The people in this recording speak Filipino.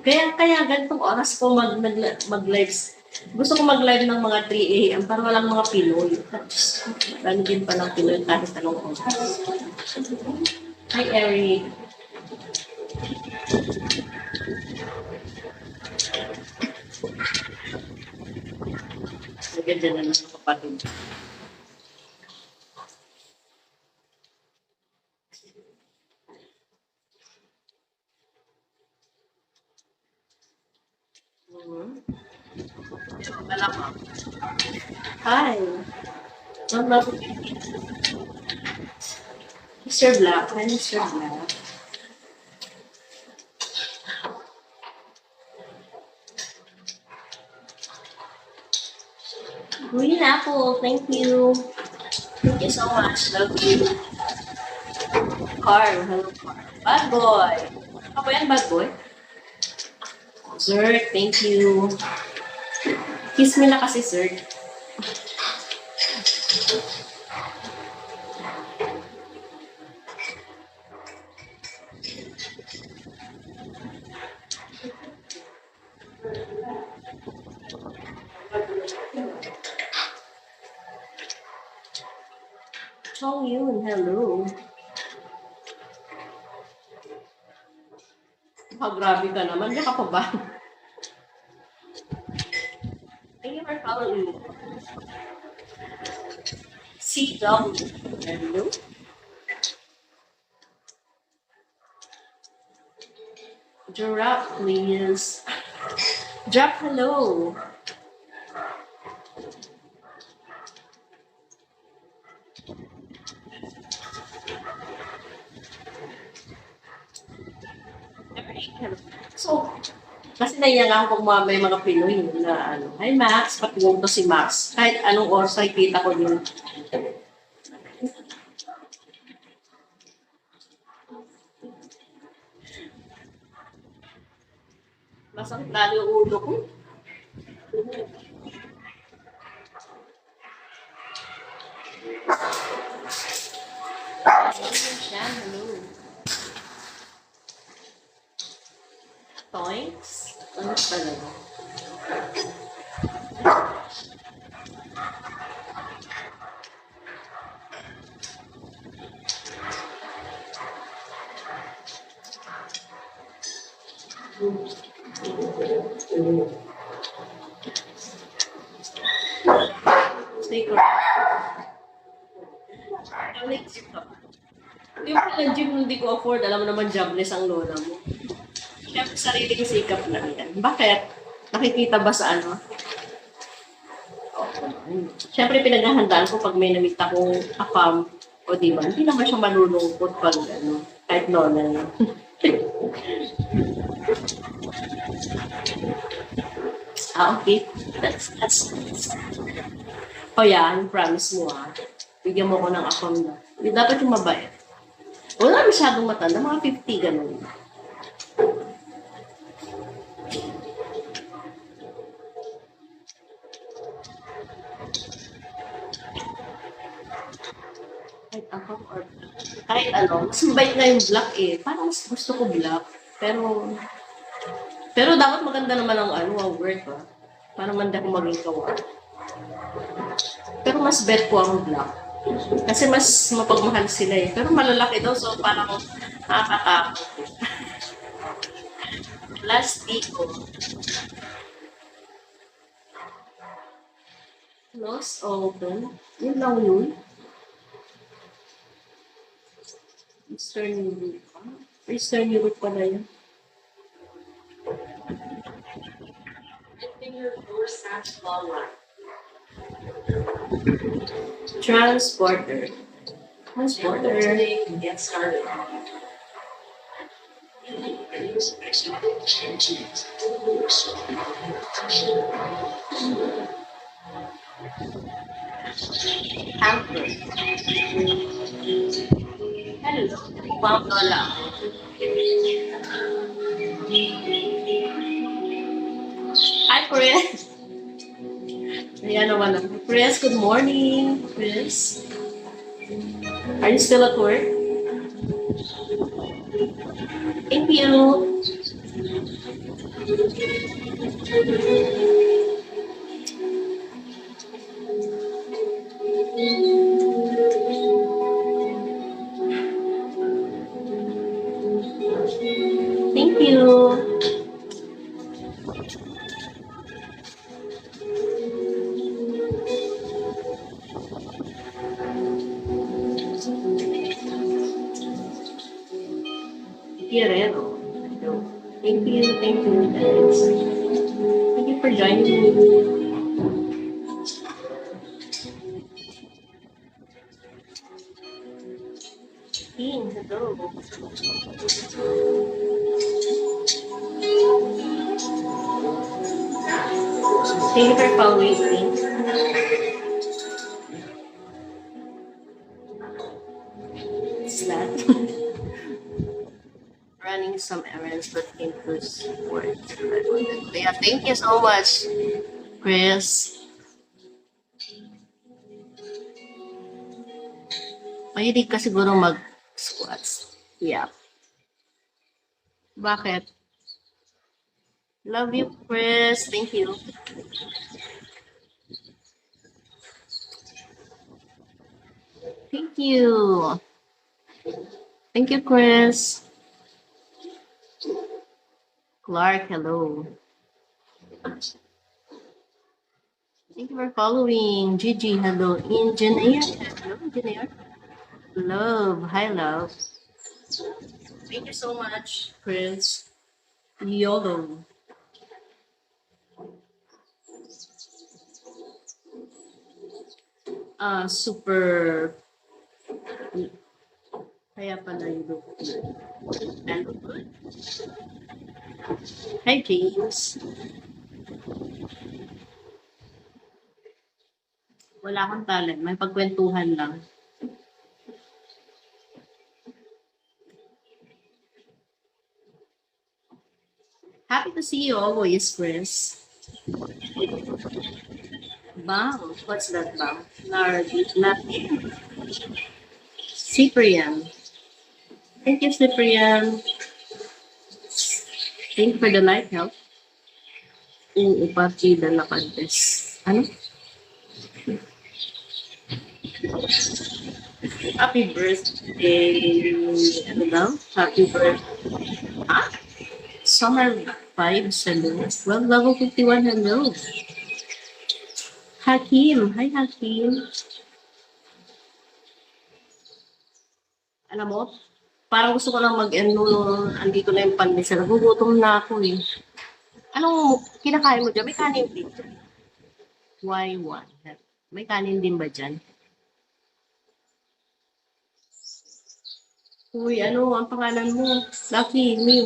Kaya ganitong oras ko mag-live. Gusto ko mag-live ng mga 3 a.m. para walang mga Pinoy. Tapos, lalo din pa ng Pinoy kahit anong oras. Hi, Eric. Maganda na ng kapatid. Hi. Mr. Black. Hi, Mr. Black. Green apple. Thank you. Thank you so much. Love you. Carl. Hello, Carl. Bad boy. Ako yan, bad boy? Sir, thank you. Kiss me na kasi, sir. Chong Yun, hello. Grabe ka naman. Diyan ka pa ba? Thank you for following me. CW. Hello. Giraffe, please. Giraffe, hello. So, kasi naiya nga ako pag may mga Pinoy na ano, hi Max, patungong to si Max. Kahit anong oras ay kita ko din. Masakit lalo yung ulo ko. Hello. Toinks? Ano talaga? Stay ko. Yung pala gym hindi ko afford, alam mo naman jobless ang lola mo. Siyempre, sariling sikap lang yan. Bakit? Nakikita ba sa ano? Siyempre, pinaghahandaan ko pag may namit akong akam, o diba, hindi naman siya malulungkot pag ano, kahit lola niya. Okay. That's oh yan, promise mo bigyan mo ko ng akam na. Dapat yung mabait. Wala masyadong matanda, mga 50 ganun. Kahit ano, mas mabait nga yung black eh. Parang mas gusto ko black. Pero dapat maganda naman ang ano, ang work Parang manda ko maging kawa. Pero mas bet ko ang black. Kasi mas mapagmahal sila eh. Pero malalaki daw, so parang nakakatakot. Last Pico. Close open. Yun lang yun. Eastern Europe. Eastern Europe pala yun. Transporter. Get started. Hamper. Hello. $1. Hi, Chris. Ayan naman ako. Chris, good morning. Chris. Are you still at work? Thank you. Thank you. Guerrero. Thank you, guys. Thank you for joining me. King, hello. Thank you for following me. What's that? Running some errands but came to work. Yeah, thank you so much, Chris. Mahilig ka siguro mag-squats. Yeah. Bakit? Love you, Chris. Thank you. Thank you. Thank you, Chris. Clark, hello. Thank you for following. Gigi, hello. Engineer, hello, engineer. Love, hi, love. Thank you so much, Chris. YOLO. Super. Kaya pala you look good. I look good. Hi, James. Wala akong talent. May pagkwentuhan lang. Happy to see you always, Chris. Bang. What's that bang? Nothing. Cyprian. Thank you, Cyprian. Thank you for the light help. Yung ipartida na contest. Ano? Happy birthday. Ano daw? Happy birthday. Ah? Summer vibes. Hello. Well, level 51. Hello. Hakim. Hi, Hakim. Alam mo, parang gusto ko lang mag-end nung andito na yung pandesal. Nagugutom na ako eh. Anong kinakain mo dyan? May kanin din dyan. Why one? May kanin din ba dyan? Uy, ano ang pangalan mo? Lucky, Mew.